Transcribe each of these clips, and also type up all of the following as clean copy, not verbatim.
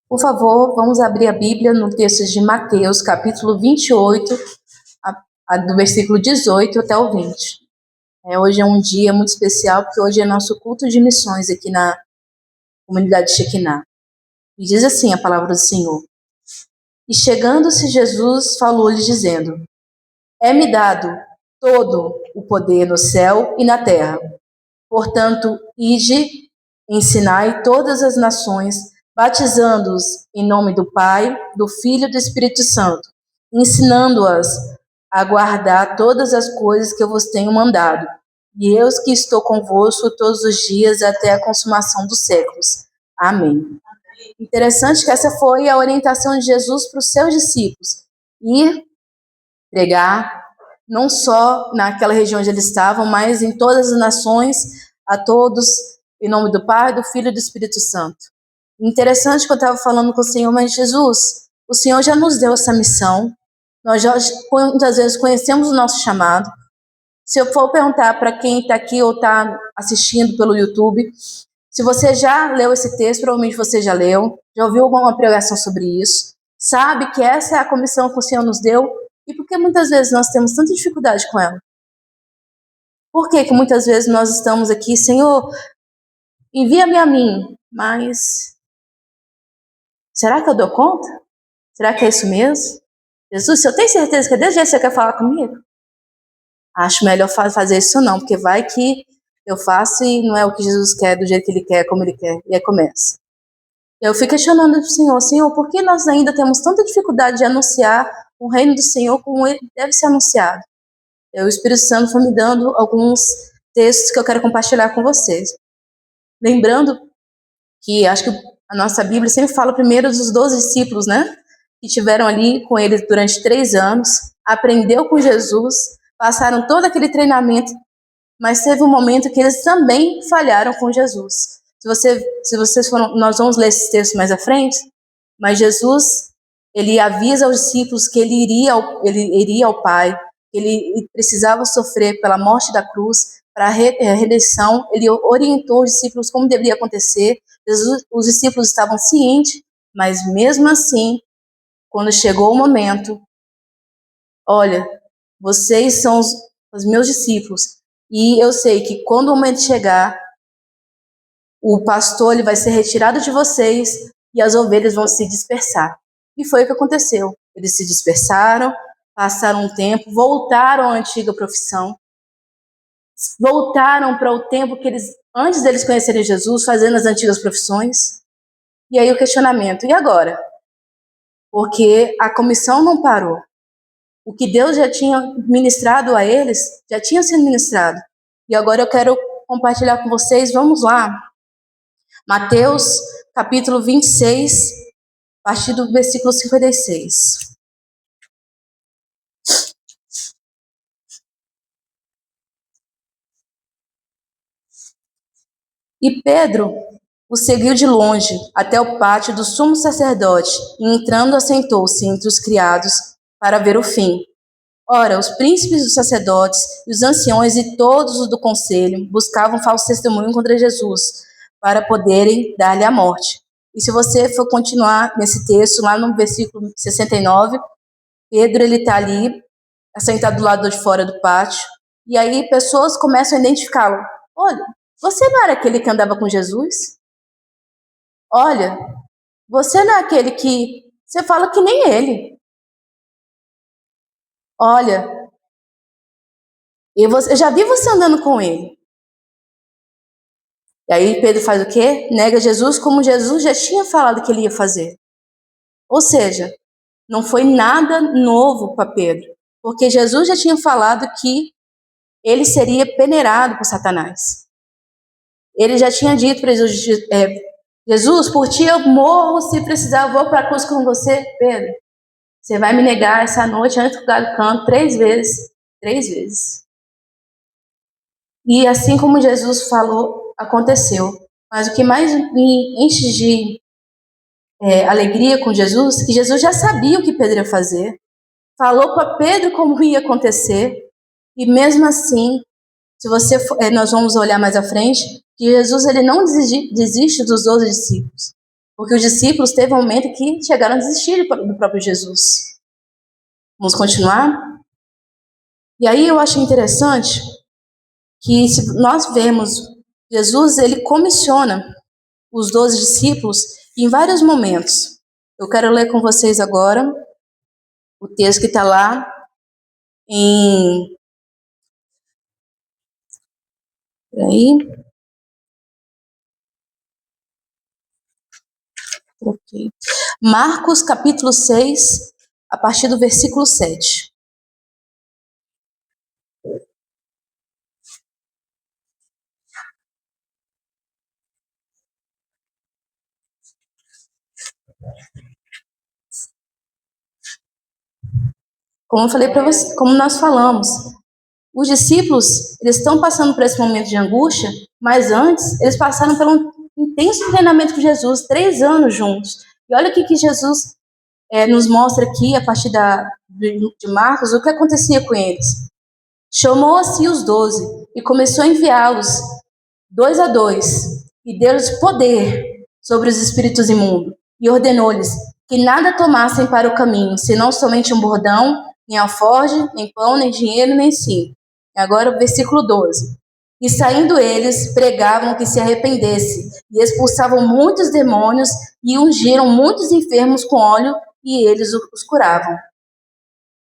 Por favor, vamos abrir a Bíblia no texto de Mateus, capítulo 28, do versículo 18 até o 20. Hoje é um dia muito especial, porque hoje é nosso culto de missões aqui na comunidade Shekinah. E diz assim a palavra do Senhor. E chegando-se Jesus, falou-lhes dizendo: É-me dado todo o poder no céu e na terra. Portanto, ide, ensinai todas as nações, batizando-os em nome do Pai, do Filho e do Espírito Santo, ensinando-as a guardar todas as coisas que eu vos tenho mandado. E eu que estou convosco todos os dias até a consumação dos séculos. Amém. Interessante que essa foi a orientação de Jesus para os seus discípulos. Ir pregar, não só naquela região onde eles estavam, mas em todas as nações, a todos, em nome do Pai, do Filho e do Espírito Santo. Interessante que eu estava falando com o Senhor, mas Jesus, o Senhor já nos deu essa missão, nós já muitas vezes conhecemos o nosso chamado. Se eu for perguntar para quem está aqui ou está assistindo pelo YouTube, se você já leu esse texto, provavelmente você já leu, já ouviu alguma pregação sobre isso, sabe que essa é a comissão que o Senhor nos deu, e por que muitas vezes nós temos tanta dificuldade com ela? Por que muitas vezes nós estamos aqui, Senhor, envia-me a mim, mas será que eu dou conta? Será que é isso mesmo? Jesus, se eu tenho certeza que desde o jeito você quer falar comigo, acho melhor fazer isso não, porque vai que eu faço e não é o que Jesus quer, do jeito que Ele quer, como Ele quer, e aí começa. Eu fico questionando o Senhor, por que nós ainda temos tanta dificuldade de anunciar o reino do Senhor como ele deve ser anunciado? O Espírito Santo foi me dando alguns textos que eu quero compartilhar com vocês. Lembrando que acho que a nossa Bíblia sempre fala primeiro dos 12 discípulos, né? Que estiveram ali com ele durante 3 anos, aprendeu com Jesus, passaram todo aquele treinamento, mas teve um momento que eles também falharam com Jesus. Se vocês foram, nós vamos ler esses textos mais à frente, mas Jesus, ele avisa aos discípulos que ele iria ao Pai, que ele precisava sofrer pela morte da cruz, para a redenção. Ele orientou os discípulos como deveria acontecer. Os discípulos estavam cientes, mas mesmo assim, quando chegou o momento, olha, vocês são os meus discípulos, e eu sei que quando o momento chegar, o pastor ele vai ser retirado de vocês e as ovelhas vão se dispersar. E foi o que aconteceu. Eles se dispersaram, passaram um tempo, voltaram à antiga profissão, voltaram para o tempo que eles, antes deles conhecerem Jesus, fazendo as antigas profissões. E aí o questionamento, e agora? Porque a comissão não parou. O que Deus já tinha ministrado a eles, já tinha sido ministrado. E agora eu quero compartilhar com vocês, vamos lá. Mateus, capítulo 26, a partir do versículo 56. E Pedro o seguiu de longe até o pátio do sumo sacerdote, e entrando assentou-se entre os criados para ver o fim. Ora, os príncipes dos sacerdotes, os anciões e todos os do conselho buscavam falso testemunho contra Jesus, para poderem dar-lhe a morte. E se você for continuar nesse texto, lá no versículo 69, Pedro ele está ali, assentado do lado de fora do pátio, e aí pessoas começam a identificá-lo. Olha, você não era aquele que andava com Jesus? Olha, você não é aquele que... Você fala que nem ele. Olha, eu já vi você andando com ele. E aí Pedro faz o quê? Nega Jesus como Jesus já tinha falado que ele ia fazer. Ou seja, não foi nada novo para Pedro, porque Jesus já tinha falado que ele seria peneirado por Satanás. Ele já tinha dito para Jesus, Jesus, por ti eu morro, se precisar eu vou para a cruz com você. Pedro, você vai me negar essa noite antes do galo canto 3 vezes. 3 vezes. E assim como Jesus falou, aconteceu. Mas o que mais me enche de alegria com Jesus, que Jesus já sabia o que Pedro ia fazer, falou para Pedro como ia acontecer, e mesmo assim, se você nós vamos olhar mais à frente, que Jesus ele não desiste dos 12 discípulos. Porque os discípulos teve um momento que chegaram a desistir do próprio Jesus. Vamos continuar? E aí eu acho interessante que se nós vemos Jesus, ele comissiona os 12 discípulos em vários momentos. Eu quero ler com vocês agora o texto que está lá em... Peraí. Okay. Marcos capítulo 6, a partir do versículo 7. Como eu falei para vocês, como nós falamos, os discípulos, eles estão passando por esse momento de angústia, mas antes, eles passaram por um intenso treinamento com Jesus, 3 anos juntos. E olha o que Jesus nos mostra aqui, a partir de Marcos, o que acontecia com eles. Chamou assim os 12 e começou a enviá-los 2 a 2, e deu-lhes poder sobre os espíritos imundos, e ordenou-lhes que nada tomassem para o caminho, senão somente um bordão, nem alforje, nem pão, nem dinheiro, nem cinto. Agora o versículo 12. E saindo eles, pregavam que se arrependesse, e expulsavam muitos demônios, e ungiram muitos enfermos com óleo, e eles os curavam.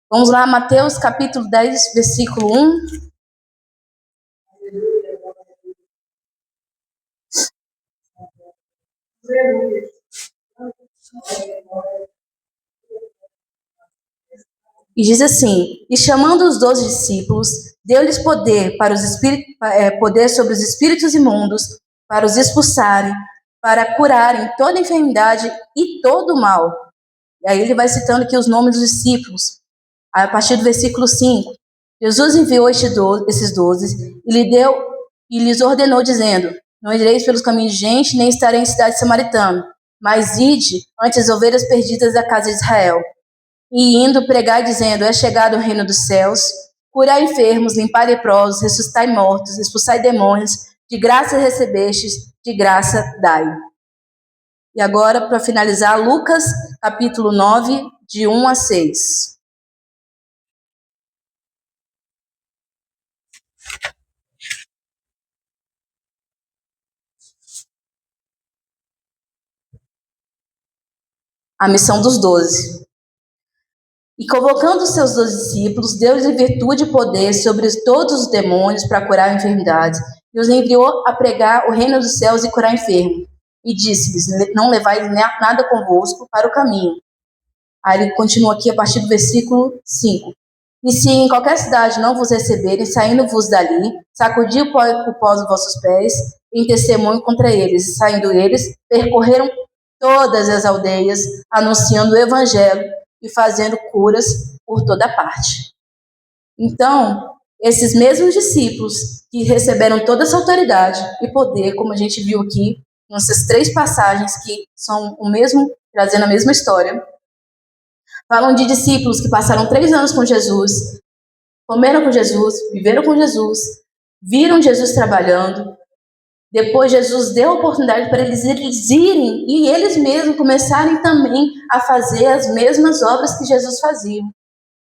Vamos lá, Mateus capítulo 10, versículo 1. E diz assim: e chamando os 12 discípulos, deu-lhes poder poder sobre os espíritos imundos, para os expulsarem, para curarem toda enfermidade e todo mal. E aí ele vai citando aqui os nomes dos discípulos. A partir do versículo 5, Jesus enviou esses 12 e lhes ordenou, dizendo: não ireis pelos caminhos de gente, nem estarei em cidade samaritana, mas ide ante as ovelhas perdidas da casa de Israel. E indo pregar, dizendo: é chegado o reino dos céus, curai enfermos, limpai leprosos, ressuscitai mortos, expulsai demônios, de graça recebestes, de graça dai. E agora, para finalizar, Lucas, capítulo 9, de 1 a 6. A missão dos 12. E convocando os seus 12 discípulos, deu-lhes virtude e poder sobre todos os demônios para curar enfermidades, e os enviou a pregar o reino dos céus e curar enfermos. E disse-lhes: não levai nada convosco para o caminho. Aí ele continua aqui a partir do versículo 5. E se em qualquer cidade não vos receberem, saindo-vos dali, sacudi o pó dos vossos pés, em testemunho contra eles. E saindo eles, percorreram todas as aldeias, anunciando o evangelho e fazendo curas por toda parte. Então, esses mesmos discípulos que receberam toda essa autoridade e poder, como a gente viu aqui, nessas 3 passagens que são o mesmo, trazendo a mesma história, falam de discípulos que passaram 3 anos com Jesus, comeram com Jesus, viveram com Jesus, viram Jesus trabalhando. Depois Jesus deu a oportunidade para eles irem e eles mesmos começarem também a fazer as mesmas obras que Jesus fazia.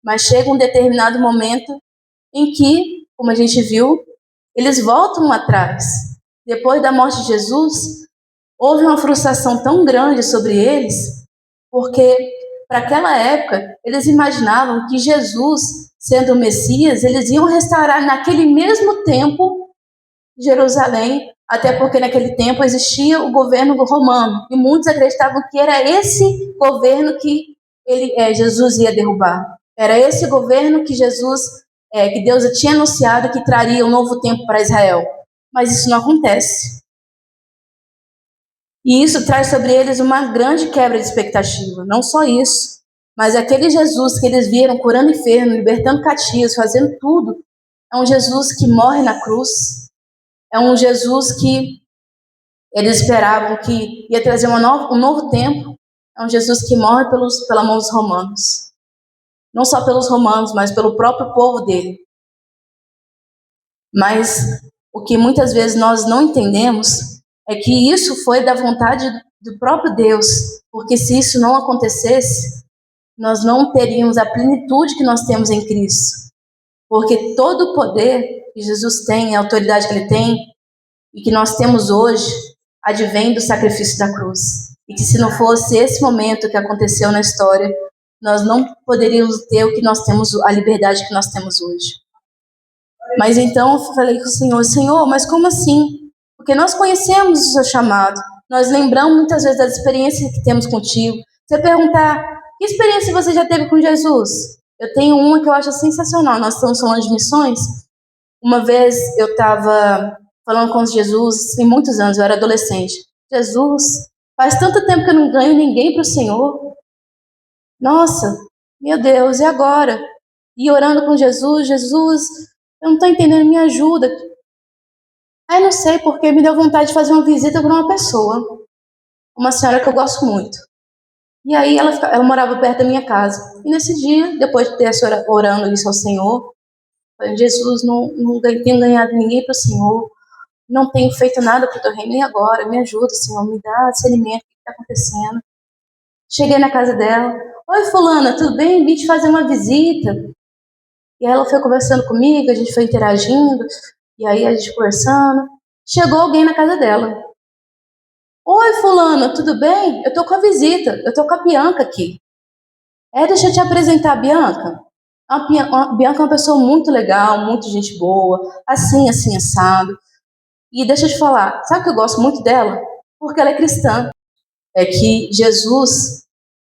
Mas chega um determinado momento em que, como a gente viu, eles voltam atrás. Depois da morte de Jesus, houve uma frustração tão grande sobre eles, porque para aquela época eles imaginavam que Jesus, sendo o Messias, eles iam restaurar naquele mesmo tempo Jerusalém, até porque naquele tempo existia o governo romano, e muitos acreditavam que era esse governo que Jesus ia derrubar. Era esse governo que que Deus tinha anunciado que traria um novo tempo para Israel. Mas isso não acontece. E isso traz sobre eles uma grande quebra de expectativa. Não só isso, mas aquele Jesus que eles viram curando enfermos, libertando cativos, fazendo tudo, é um Jesus que morre na cruz. É um Jesus que eles esperavam que ia trazer um novo tempo. É um Jesus que morre pela mão dos romanos. Não só pelos romanos, mas pelo próprio povo dele. Mas o que muitas vezes nós não entendemos é que isso foi da vontade do próprio Deus, porque se isso não acontecesse, nós não teríamos a plenitude que nós temos em Cristo. Porque todo o poder que Jesus tem, a autoridade que Ele tem, e que nós temos hoje, advém do sacrifício da cruz. E que se não fosse esse momento que aconteceu na história, nós não poderíamos ter o que nós temos, a liberdade que nós temos hoje. Mas então eu falei com o Senhor, Senhor, mas como assim? Porque nós conhecemos o seu chamado, nós lembramos muitas vezes das experiências que temos contigo. Você perguntar, que experiência você já teve com Jesus? Eu tenho uma que eu acho sensacional, nós estamos falando de missões. Uma vez eu estava falando com Jesus, tem muitos anos, eu era adolescente. Jesus, faz tanto tempo que eu não ganho ninguém para o Senhor. Nossa, meu Deus, e agora? E orando com Jesus, Jesus, eu não estou entendendo, me ajuda. Aí não sei porque me deu vontade de fazer uma visita para uma pessoa, uma senhora que eu gosto muito. E aí ela morava perto da minha casa. E nesse dia, depois de ter orando isso ao Senhor, falei, Jesus, não tenho ganhado ninguém para o Senhor, não tenho feito nada para o teu reino, e agora? Me ajuda, Senhor, me dá discernimento, o que está acontecendo? Cheguei na casa dela, oi fulana, tudo bem? Vim te fazer uma visita. E aí ela foi conversando comigo, a gente foi interagindo, e aí a gente conversando. Chegou alguém na casa dela. Oi fulana, tudo bem? Eu tô com a visita, eu tô com a Bianca aqui. Deixa eu te apresentar a Bianca. A Bianca é uma pessoa muito legal, muito gente boa, assim, assado. E deixa eu te falar, sabe que eu gosto muito dela? Porque ela é cristã. É que Jesus,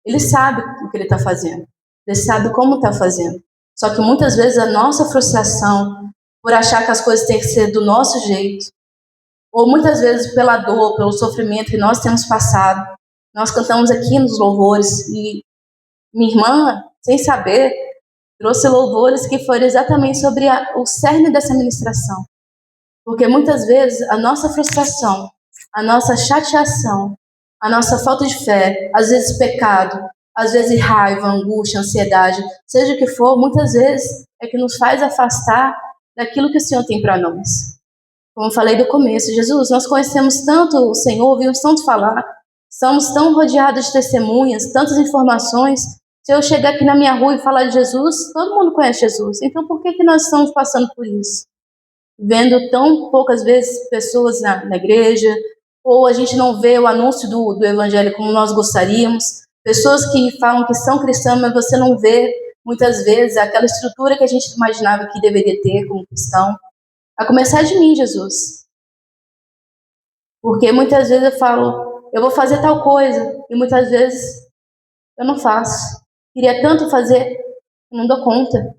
ele sabe o que ele está fazendo. Ele sabe como está fazendo. Só que muitas vezes a nossa frustração por achar que as coisas têm que ser do nosso jeito, ou muitas vezes pela dor, pelo sofrimento que nós temos passado, nós cantamos aqui nos louvores e minha irmã, sem saber, trouxe louvores que foram exatamente sobre o cerne dessa ministração. Porque muitas vezes a nossa frustração, a nossa chateação, a nossa falta de fé, às vezes pecado, às vezes raiva, angústia, ansiedade, seja o que for, muitas vezes é que nos faz afastar daquilo que o Senhor tem para nós. Como eu falei do começo, Jesus, nós conhecemos tanto o Senhor, ouvimos tanto falar, estamos tão rodeados de testemunhas, tantas informações. Se eu chegar aqui na minha rua e falar de Jesus, todo mundo conhece Jesus. Então por que nós estamos passando por isso? Vendo tão poucas vezes pessoas na igreja, ou a gente não vê o anúncio do evangelho como nós gostaríamos, pessoas que falam que são cristãs, mas você não vê muitas vezes aquela estrutura que a gente imaginava que deveria ter como cristão. A começar de mim, Jesus. Porque muitas vezes eu falo, eu vou fazer tal coisa, e muitas vezes eu não faço. Queria tanto fazer, não dou conta.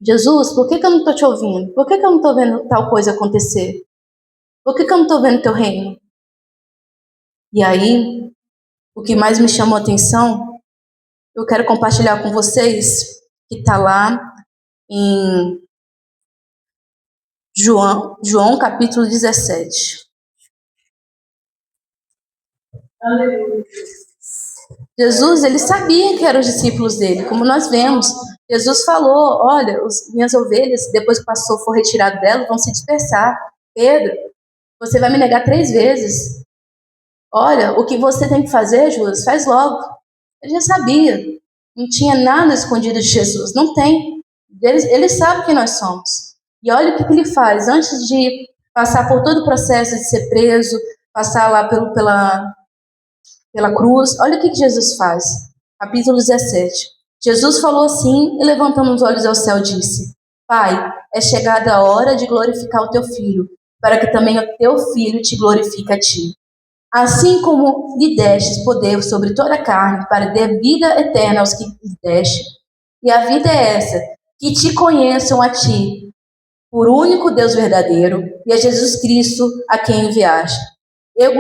Jesus, por que eu não estou te ouvindo? Por que eu não estou vendo tal coisa acontecer? Por que eu não estou vendo teu reino? E aí, o que mais me chamou a atenção, eu quero compartilhar com vocês, que está lá em João capítulo 17. Aleluia. Jesus, ele sabia que eram os discípulos dele, como nós vemos. Jesus falou, olha, minhas ovelhas, depois que o pastor for retirado delas, vão se dispersar. Pedro, você vai me negar 3 vezes. Olha, o que você tem que fazer, Judas, faz logo. Ele já sabia. Não tinha nada escondido de Jesus. Não tem. Ele sabe quem nós somos. E olha o que ele faz. Antes de passar por todo o processo de ser preso, passar lá pela cruz, olha o que Jesus faz. Capítulo 17. Jesus falou assim e levantando os olhos ao céu disse, Pai, é chegada a hora de glorificar o teu Filho, para que também o teu Filho te glorifique a ti. Assim como lhe destes poder sobre toda a carne, para dar vida eterna aos que lhe deste. E a vida é essa, que te conheçam a ti, por único Deus verdadeiro, e a Jesus Cristo, a quem enviaste. Eu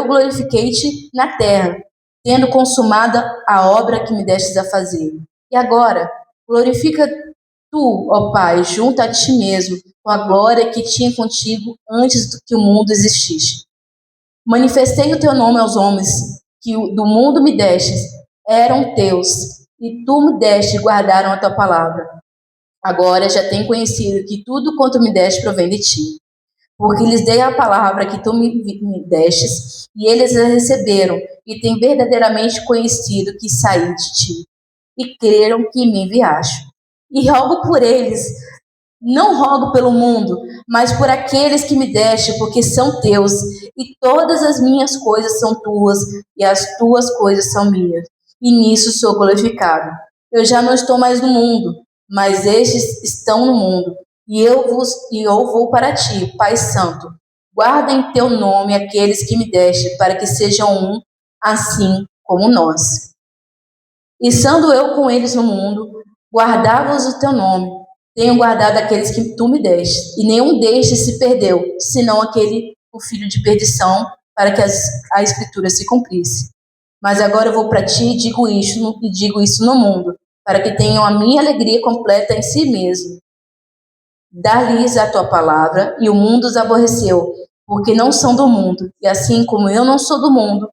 glorifiquei-te na terra, tendo consumada a obra que me destes a fazer. E agora, glorifica tu, ó Pai, junto a ti mesmo, com a glória que tinha contigo antes do que o mundo existisse. Manifestei o teu nome aos homens, que do mundo me destes, eram teus, e tu me deste e guardaram a tua palavra. Agora já tenho conhecido que tudo quanto me deste provém de ti. porque lhes dei a palavra que tu me destes, e eles a receberam, e têm verdadeiramente conhecido que saí de ti, e creram que me enviaste. E rogo por eles, não rogo pelo mundo, mas por aqueles que me deste, porque são teus, e todas as minhas coisas são tuas, e as tuas coisas são minhas, e nisso sou glorificado. Eu já não estou mais no mundo, mas estes estão no mundo, e eu vou para ti, Pai Santo. Guarda em teu nome aqueles que me deste, para que sejam um, assim como nós. E estando eu com eles no mundo, guardava-os o teu nome. Tenho guardado aqueles que tu me deste, e nenhum destes se perdeu, senão aquele, o filho de perdição, para que a escritura se cumprisse. Mas agora eu vou para ti e digo isso no mundo, para que tenham a minha alegria completa em si mesmo. Dá-lhes a tua palavra, e o mundo os aborreceu, porque não são do mundo, e assim como eu não sou do mundo,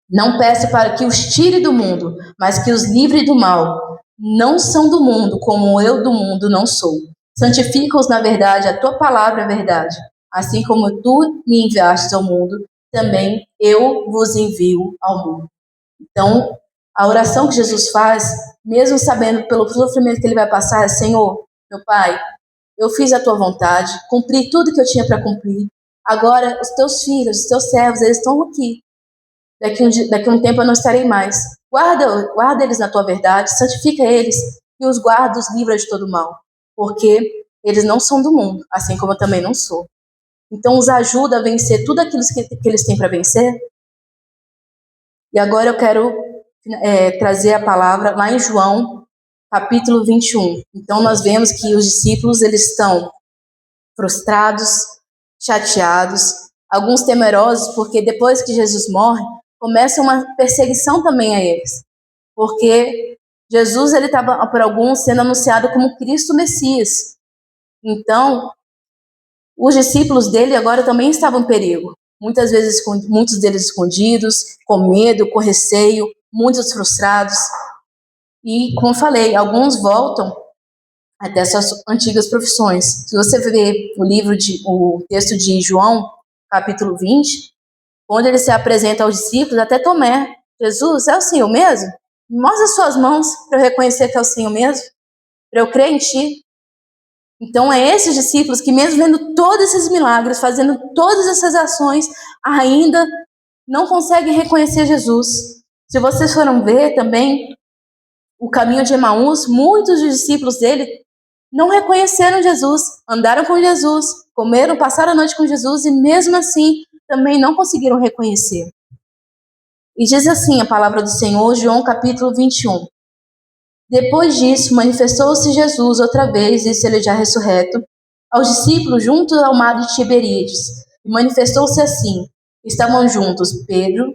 não peço para que os tire do mundo, mas que os livre do mal. Não são do mundo, como eu do mundo não sou. Santifica-os na verdade, a tua palavra é verdade. Assim como tu me enviaste ao mundo, também eu vos envio ao mundo. Então, a oração que Jesus faz, mesmo sabendo pelo sofrimento que ele vai passar, é: Senhor, meu Pai, eu fiz a tua vontade, cumpri tudo que eu tinha para cumprir. Agora, os teus filhos, os teus servos, eles estão aqui. Daqui a um tempo eu não estarei mais. Guarda eles na tua verdade, santifica eles e os guarda, os livra de todo mal. Porque eles não são do mundo, assim como eu também não sou. Então os ajuda a vencer tudo aquilo que eles têm para vencer. E agora eu quero trazer a palavra lá em João, capítulo 21. Então nós vemos que os discípulos eles estão frustrados, chateados, alguns temerosos, porque depois que Jesus morre, começa uma perseguição também a eles, porque Jesus ele estava por alguns sendo anunciado como Cristo Messias. Então, os discípulos dele agora também estavam em perigo. Muitas vezes, muitos deles escondidos, com medo, com receio, muitos frustrados. E, como eu falei, alguns voltam até suas antigas profissões. Se você ver o texto de João, capítulo 20, quando ele se apresenta aos discípulos, até Tomé: Jesus, é o Senhor mesmo? Mostra as suas mãos para eu reconhecer que é o Senhor mesmo, para eu crer em ti. Então, é esses discípulos que, mesmo vendo todos esses milagres, fazendo todas essas ações, ainda não conseguem reconhecer Jesus. Se vocês foram ver também o caminho de Emaús, muitos dos discípulos dele não reconheceram Jesus, andaram com Jesus, comeram, passaram a noite com Jesus e mesmo assim também não conseguiram reconhecer. E diz assim a palavra do Senhor, João capítulo 21. Depois disso, manifestou-se Jesus outra vez, isso ele já ressurreto, aos discípulos junto ao mar de Tiberíades. E manifestou-se assim: estavam juntos Pedro,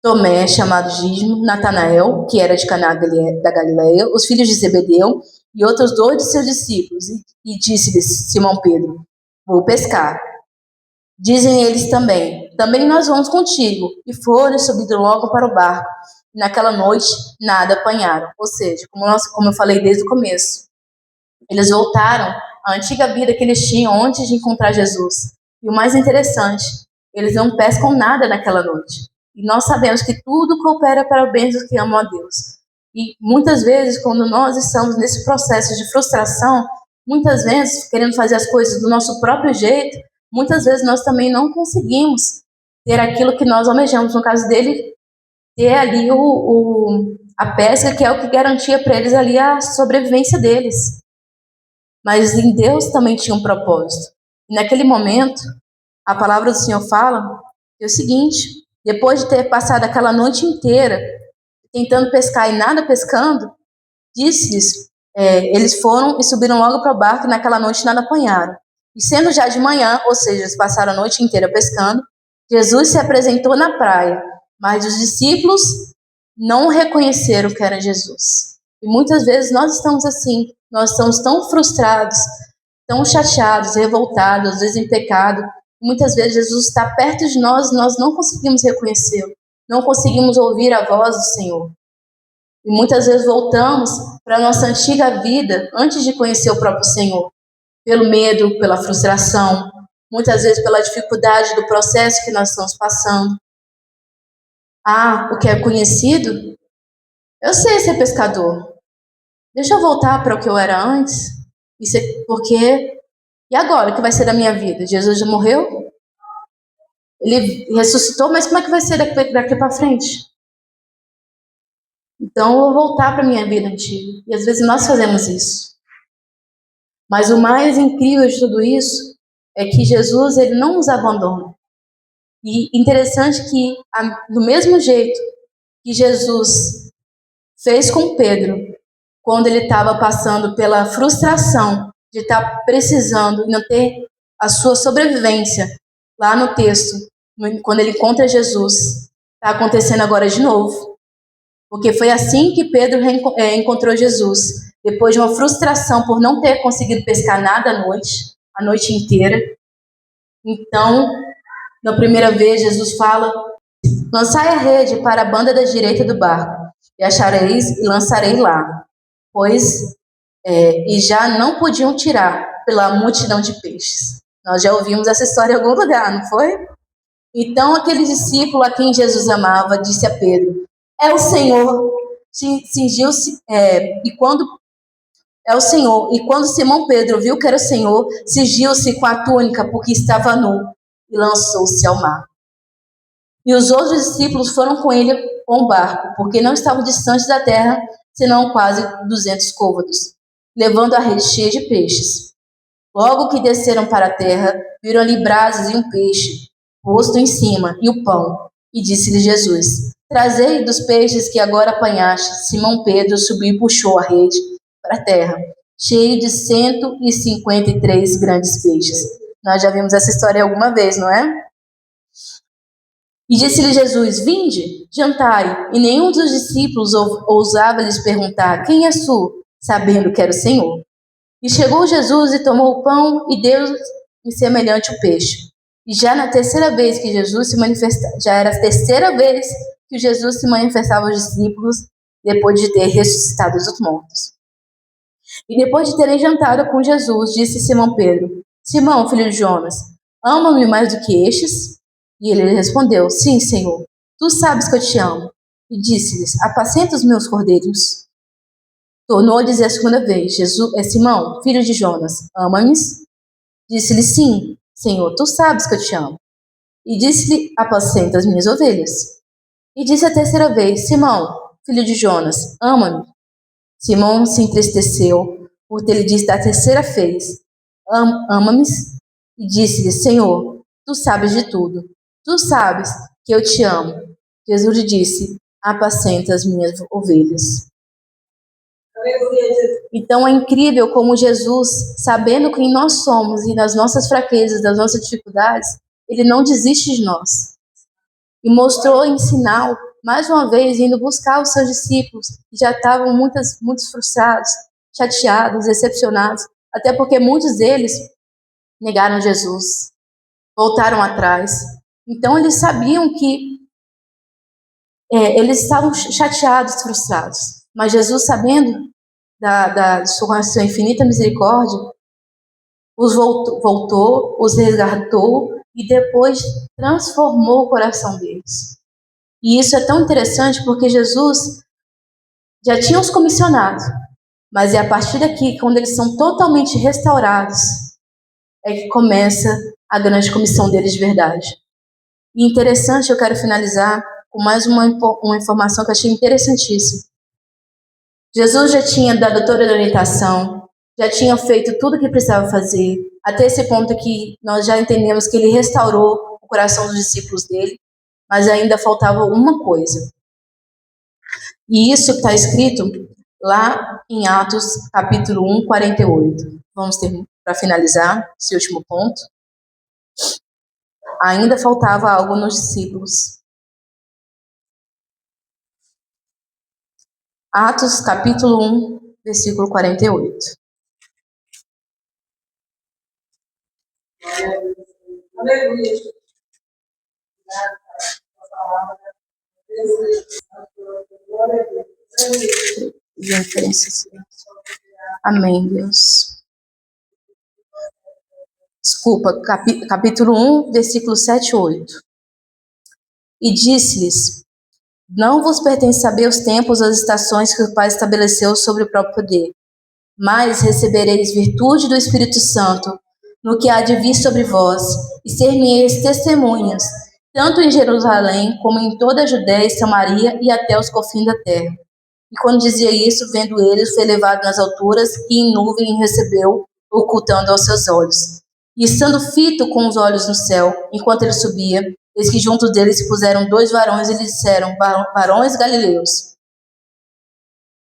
Tomé, chamado Dídimo, Natanael, que era de Caná da Galileia, os filhos de Zebedeu, e outros 2 de seus discípulos. E disse-lhes Simão Pedro: vou pescar. Dizem eles também nós vamos contigo. E foram subindo logo para o barco. E naquela noite nada apanharam. Ou seja, como eu falei desde o começo, eles voltaram à antiga vida que eles tinham antes de encontrar Jesus. E o mais interessante, eles não pescam nada naquela noite. E nós sabemos que tudo coopera para o bem dos que amam a Deus. E muitas vezes, quando nós estamos nesse processo de frustração, muitas vezes, querendo fazer as coisas do nosso próprio jeito, muitas vezes nós também não conseguimos ter aquilo que nós almejamos. No caso dele, ter ali a pesca, que é o que garantia para eles ali a sobrevivência deles. Mas em Deus também tinha um propósito. E naquele momento, a palavra do Senhor fala que é o seguinte: depois de ter passado aquela noite inteira tentando pescar e nada pescando, disse-lhes, eles foram e subiram logo para o barco e naquela noite nada apanharam. E sendo já de manhã, ou seja, eles passaram a noite inteira pescando, Jesus se apresentou na praia, mas os discípulos não reconheceram que era Jesus. E muitas vezes nós estamos assim, nós estamos tão frustrados, tão chateados, revoltados, às vezes em pecado. Muitas vezes Jesus está perto de nós e nós não conseguimos reconhecê-lo, não conseguimos ouvir a voz do Senhor. E muitas vezes voltamos para a nossa antiga vida antes de conhecer o próprio Senhor. pelo medo, pela frustração, muitas vezes pela dificuldade do processo que nós estamos passando. O que é conhecido? Eu sei ser pescador. Deixa eu voltar para o que eu era antes. Isso é porque... E agora, o que vai ser da minha vida? Jesus já morreu? Ele ressuscitou, mas como é que vai ser daqui para frente? Então, eu vou voltar para a minha vida antiga. E às vezes nós fazemos isso. Mas o mais incrível de tudo isso é que Jesus, ele não nos abandona. E interessante que, do mesmo jeito que Jesus fez com Pedro, quando ele estava passando pela frustração de estar precisando e não ter a sua sobrevivência, lá no texto, quando ele encontra Jesus, está acontecendo agora de novo. Porque foi assim que Pedro encontrou Jesus, depois de uma frustração por não ter conseguido pescar nada a noite inteira. Então, na primeira vez, Jesus fala: lançai a rede para a banda da direita do barco, e achareis e lançarei lá, pois e já não podiam tirar pela multidão de peixes. Nós já ouvimos essa história em algum lugar, não foi? Então aquele discípulo a quem Jesus amava disse a Pedro: é o Senhor. Cingiu-se, e quando é o Senhor. E quando Simão Pedro viu que era o Senhor, cingiu-se com a túnica porque estava nu e lançou-se ao mar. E os outros discípulos foram com ele com o barco, porque não estavam distantes da terra, senão quase 200 côvados, levando a rede cheia de peixes. Logo que desceram para a terra, viram ali brasas e um peixe posto em cima, e o pão. E disse-lhe Jesus: trazei dos peixes que agora apanhaste. Simão Pedro subiu e puxou a rede para a terra, cheio de 153 grandes peixes. Nós já vimos essa história alguma vez, não é? E disse-lhe Jesus: vinde, jantai. E nenhum dos discípulos ousava lhes perguntar: quem és tu? Sabendo que era o Senhor. E chegou Jesus e tomou o pão e deu em semelhante o peixe. E já na terceira vez que Jesus se manifestava, já era a terceira vez que Jesus se manifestava aos discípulos depois de ter ressuscitado os mortos. E depois de terem jantado com Jesus, disse Simão Pedro: Simão, filho de Jonas, ama-me mais do que estes? E ele respondeu: sim, Senhor, tu sabes que eu te amo. E disse-lhes: apacenta os meus cordeiros. Tornou a dizer a segunda vez: Simão, filho de Jonas, ama-me? Disse-lhe: sim, Senhor, tu sabes que eu te amo. E disse-lhe: apacenta as minhas ovelhas. E disse a terceira vez: Simão, filho de Jonas, ama-me? Simão se entristeceu por ter lhe dito a terceira vez: ama-me? E disse-lhe: Senhor, tu sabes de tudo. Tu sabes que eu te amo. Jesus lhe disse: apacenta as minhas ovelhas. Então é incrível como Jesus, sabendo quem nós somos e das nossas fraquezas, das nossas dificuldades, ele não desiste de nós. E mostrou em sinal, mais uma vez, indo buscar os seus discípulos, que já estavam muitos frustrados, chateados, decepcionados, até porque muitos deles negaram Jesus, voltaram atrás. Então eles sabiam que eles estavam chateados, frustrados. Mas Jesus, sabendo da sua infinita misericórdia, os voltou, os resgatou e depois transformou o coração deles. E isso é tão interessante porque Jesus já tinha os comissionado, mas é a partir daqui, quando eles são totalmente restaurados, é que começa a grande comissão deles de verdade. E interessante, eu quero finalizar com mais uma informação que eu achei interessantíssima. Jesus já tinha dado toda a orientação, já tinha feito tudo o que precisava fazer, até esse ponto que nós já entendemos que ele restaurou o coração dos discípulos dele, mas ainda faltava uma coisa. E isso está escrito lá em Atos, capítulo 1, 48. Vamos ter, para finalizar, esse último ponto. Ainda faltava algo nos discípulos. Atos, capítulo 1, versículo 48. Aleluia. Amém, Deus. capítulo 1, versículos 7 e 8. E disse-lhes: Não vos pertence saber os tempos ou as estações que o Pai estabeleceu sobre o próprio poder, mas recebereis virtude do Espírito Santo no que há de vir sobre vós, e ser-me-eis testemunhas, tanto em Jerusalém como em toda a Judéia e Samaria e até os confins da terra. E quando dizia isso, vendo ele, foi levado nas alturas e em nuvem recebeu, ocultando aos seus olhos. E estando fito com os olhos no céu, enquanto ele subia, eis que junto dele se puseram 2 varões e lhe disseram: Varões galileus,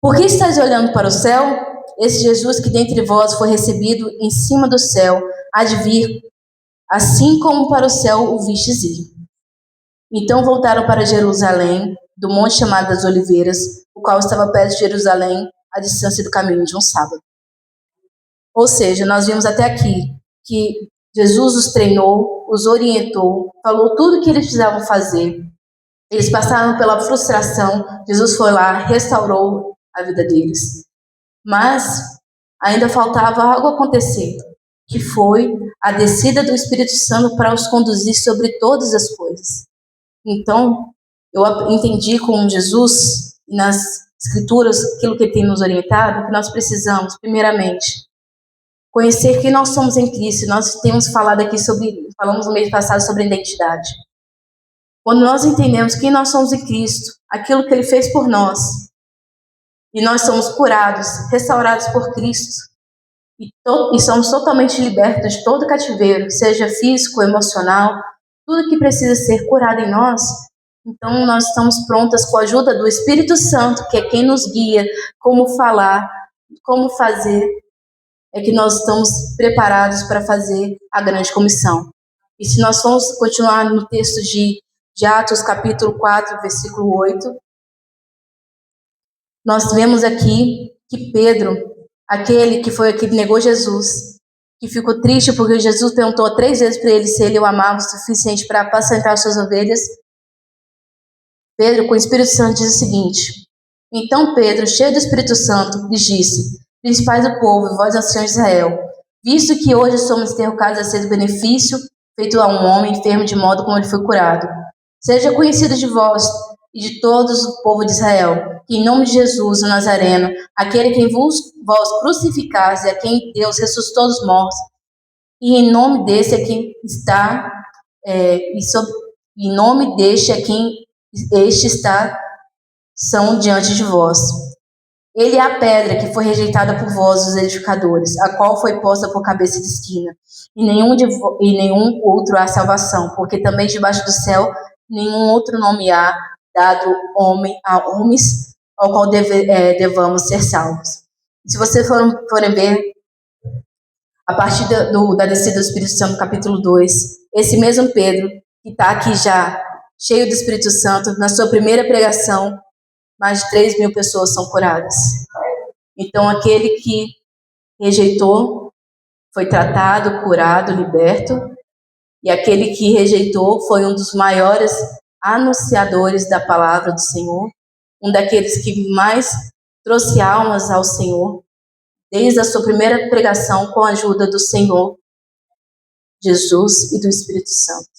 por que estáis olhando para o céu? Esse Jesus que dentre vós foi recebido em cima do céu, há de vir, assim como para o céu o vistes ir. Então voltaram para Jerusalém, do monte chamado das Oliveiras, o qual estava perto de Jerusalém, à distância do caminho de um sábado. Ou seja, nós vimos até aqui que Jesus os treinou, os orientou, falou tudo o que eles precisavam fazer. Eles passaram pela frustração, Jesus foi lá, restaurou a vida deles. Mas ainda faltava algo acontecer, que foi a descida do Espírito Santo para os conduzir sobre todas as coisas. Então, eu entendi com Jesus, nas Escrituras, aquilo que ele tem nos orientado, que nós precisamos, primeiramente, conhecer quem nós somos em Cristo. Nós temos falado aqui falamos no mês passado sobre identidade. Quando nós entendemos quem nós somos em Cristo, aquilo que ele fez por nós, e nós somos curados, restaurados por Cristo, e somos totalmente libertos de todo cativeiro, seja físico, emocional, tudo que precisa ser curado em nós, então nós estamos prontas com a ajuda do Espírito Santo, que é quem nos guia, como falar, como fazer, é que nós estamos preparados para fazer a grande comissão. E se nós formos continuar no texto de Atos, capítulo 4, versículo 8, nós vemos aqui que Pedro, aquele que negou Jesus, que ficou triste porque Jesus perguntou 3 vezes para ele se ele o amava o suficiente para apacentar as suas ovelhas, Pedro, com o Espírito Santo, diz o seguinte: Então Pedro, cheio do Espírito Santo, lhes disse: Principais do povo, e vós anciãos de Israel, visto que hoje somos interrogados a ser do benefício feito a um homem enfermo de modo como ele foi curado, seja conhecido de vós e de todos o povo de Israel, que em nome de Jesus, o Nazareno, aquele que vós crucificaste, a quem Deus ressuscitou dos mortos, e em nome desse é quem está, em nome deste é quem este está, são diante de vós. Ele é a pedra que foi rejeitada por vós, os edificadores, a qual foi posta por cabeça de esquina. E nenhum outro há salvação, porque também debaixo do céu nenhum outro nome há dado a homens ao qual devamos ser salvos. Se vocês forem ver, a partir da descida do Espírito Santo, capítulo 2, esse mesmo Pedro, que está aqui já cheio do Espírito Santo, na sua primeira pregação, mais de 3.000 pessoas são curadas. Então, aquele que rejeitou foi tratado, curado, liberto, e aquele que rejeitou foi um dos maiores anunciadores da palavra do Senhor, um daqueles que mais trouxe almas ao Senhor, desde a sua primeira pregação, com a ajuda do Senhor Jesus e do Espírito Santo.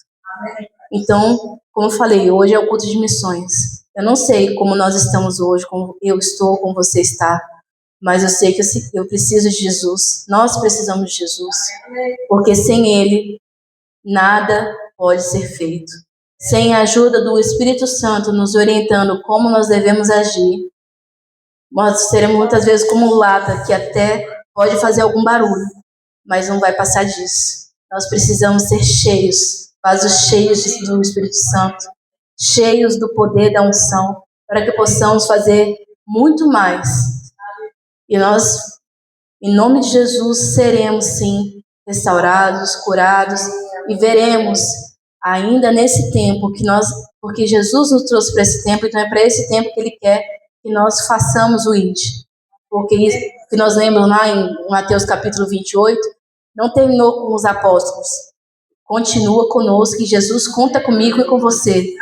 Então, como eu falei, hoje é o culto de missões. Eu não sei como nós estamos hoje, como eu estou, como você está, mas eu sei que eu preciso de Jesus. Nós precisamos de Jesus, porque sem Ele, nada pode ser feito. Sem a ajuda do Espírito Santo nos orientando como nós devemos agir, nós seremos muitas vezes como lata, que até pode fazer algum barulho, mas não vai passar disso. Nós precisamos ser cheios, vasos cheios do Espírito Santo, cheios do poder da unção, para que possamos fazer muito mais. E nós, em nome de Jesus, seremos sim restaurados, curados, e veremos ainda nesse tempo porque Jesus nos trouxe para esse tempo, então é para esse tempo que Ele quer que nós façamos o ID. Porque isso que nós lembramos lá em Mateus capítulo 28, não terminou com os apóstolos. Continua conosco e Jesus conta comigo e com você.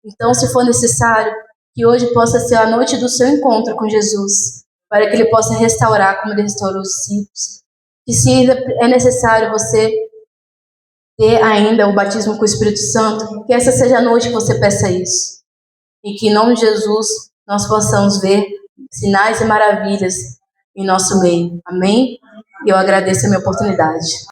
Então, se for necessário, que hoje possa ser a noite do seu encontro com Jesus, para que Ele possa restaurar como Ele restaurou os discípulos. E se é necessário você ter ainda o batismo com o Espírito Santo, que essa seja a noite que você peça isso. E que em nome de Jesus nós possamos ver sinais e maravilhas em nosso meio. Amém? E eu agradeço a minha oportunidade.